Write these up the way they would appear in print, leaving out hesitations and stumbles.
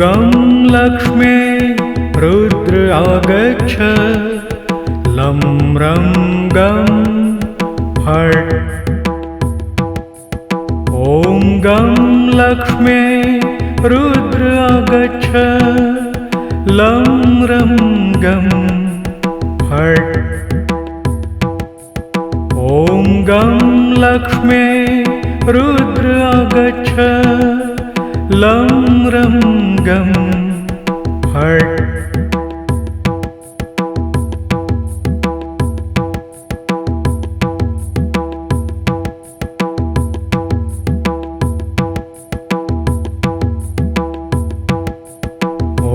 गं लक्ष्मी रुद्र आगच्छ लं रं गं फट् ॐ गं लक्ष्मी रुद्र आगच्छ लं रं गं फट् ॐ गं लक्ष्मी रुद्र आगच्छ लं रं गं फट्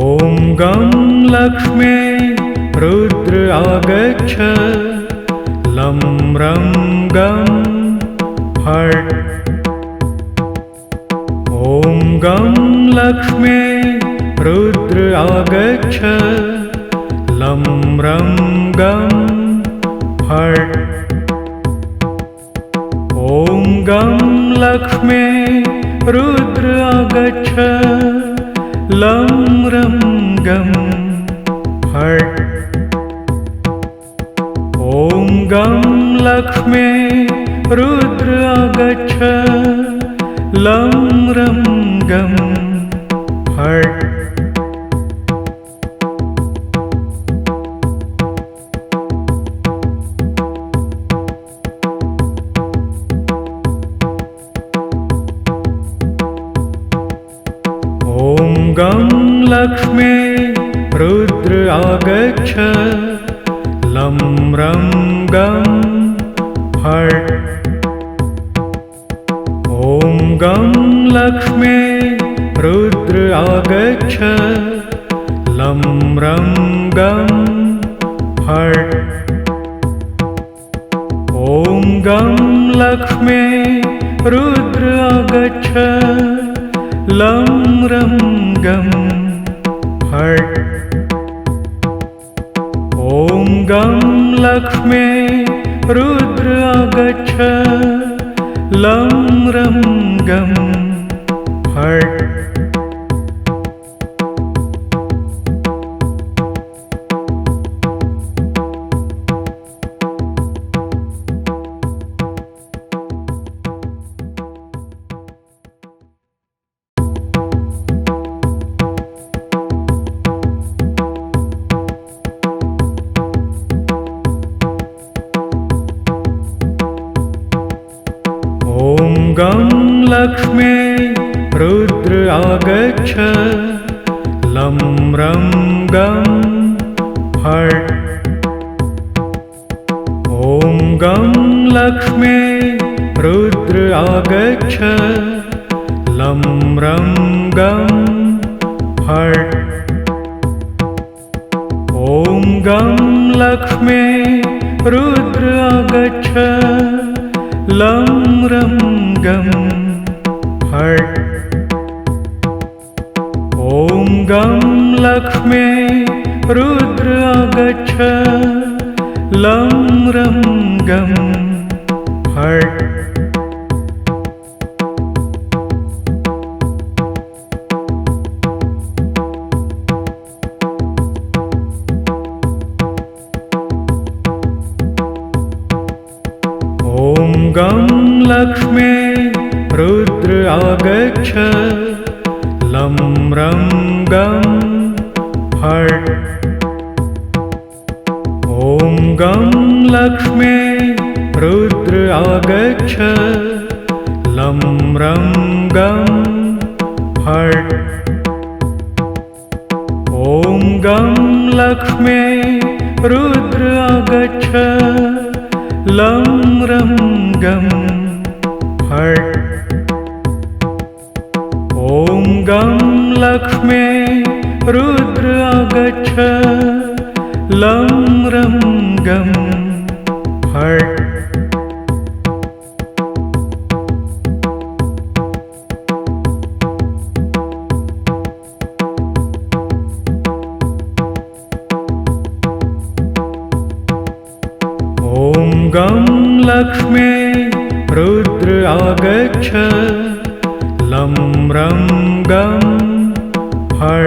ॐ गं लक्ष्मी रुद्र आगच्छ लं रं गं फट् ॐ गं लक्ष्मी रुद्र आगच्छ लं रं गं फट् ॐ गं लक्ष्मी रुद्र आगच्छ लं रं गं फट् ॐ गं लक्ष्मी रुद्र आगच्छ लं रं गं फट् ॐ गं लक्ष्मी रुद्र आगच्छ लं रं गं फट् ॐ गं लक्ष्मी रुद्र आगच्छ लं रं गं फट् ॐ गं लक्ष्मी रुद्र आगच्छ लं रं गं फट् ॐ गं लक्ष्मी रुद्र आगच्छ लं रं गं फट् ॐ गं लक्ष्मी रुद्र आगच्छ लं रं गं फट् ॐ गं लक्ष्मी रुद्र आगच्छ लं रं गं फट् ॐ गं लक्ष्मी रुद्र आगच्छ लं रं गं फट् ॐ गं लक्ष्मी रुद्र आगच्छ लं रं गं फट् ॐ गं लक्ष्मी रुद्र आगच्छ लं रं गं फट् ॐ गं लक्ष्मी रुद्र आगच्छ लं रं गं फट् ॐ गं लक्ष्मी रुद्र आगच्छ लं रं गं फट् ॐ गं लक्ष्मी रुद्र आगच्छ लं रं गं फट् ॐ गं लक्ष्मी रुद्र आगच्छ लं रं गं फट्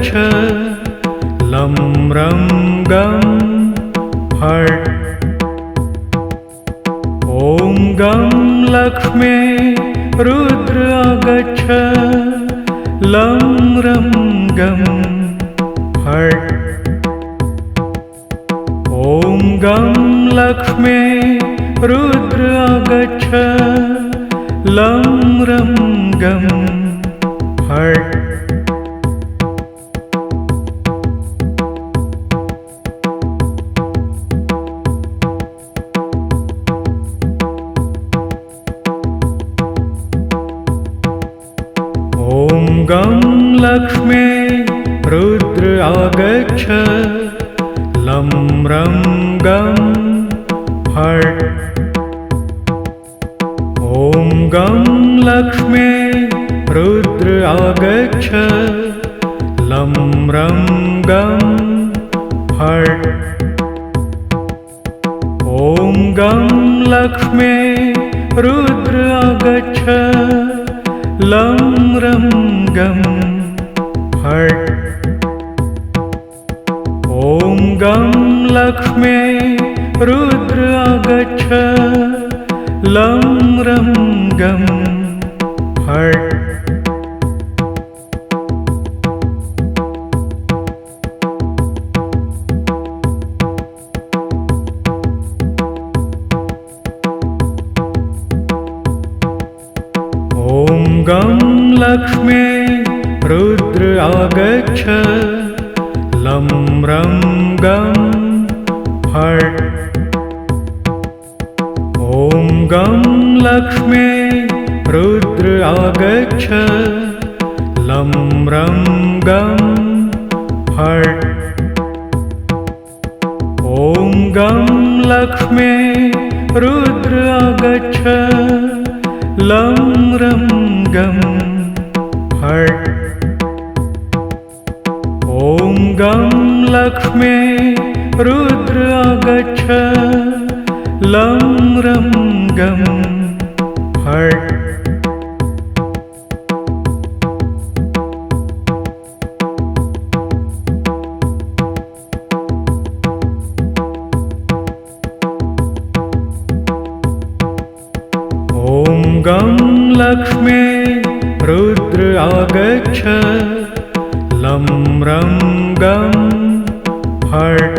आगच्छ लं रं गं फट् ॐ गं लक्ष्मे रुद्र आगच्छ लं रं गं फट् ॐ गं लक्ष्मे रुद्र आगच्छ लं रं गं फट् ॐ गं लक्ष्मे रुद्र आगच्छ लं रं गं फट् ॐ गं लक्ष्मे रुद्र आगच्छ लं रं गं फट् ॐ गं लक्ष्मे रुद्र आगच्छ लं रं गं फट् ॐ गं लक्ष्मे रुद्र आगच्छ लं रं गं फट् ॐ गं लक्ष्मे रुद्र आगच्छ लं रं गं फट् ॐ गं लक्ष्मे रुद्र आगच्छ लं रं गं फट् ॐ गं लक्ष्मे रुद्र आगच्छ लं रं गं फट् ॐ गं लक्ष्मे रुद्र आगच्छ लं रं गं फट् ॐ गं लक्ष्मे रुद्र आगच्छ लं रं गं फट्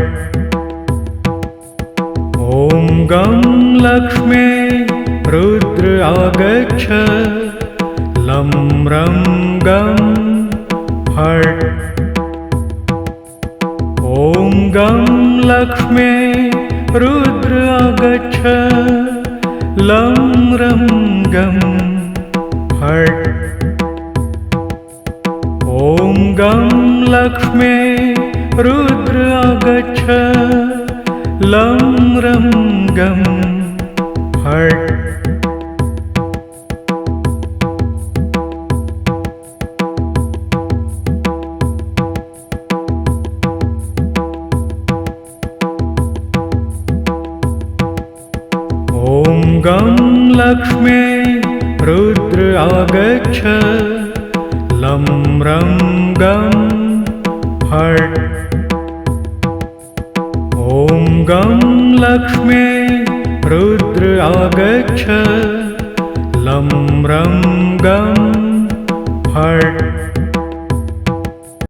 ॐ गं लक्ष्मे रुद्र आगच्छ लं रं गं फट् ॐ गं लक्ष्मे रुद्र आगच्छ लं रं गं फट् ॐ गं लक्ष्मे रुद्र आगच्छ लं रं गं फट् ॐ गं लक्ष्मे रुद्र आगच्छ लं रं गं फट् ॐ गं लक्ष्मे रुद्र आगच्छ लं रं गं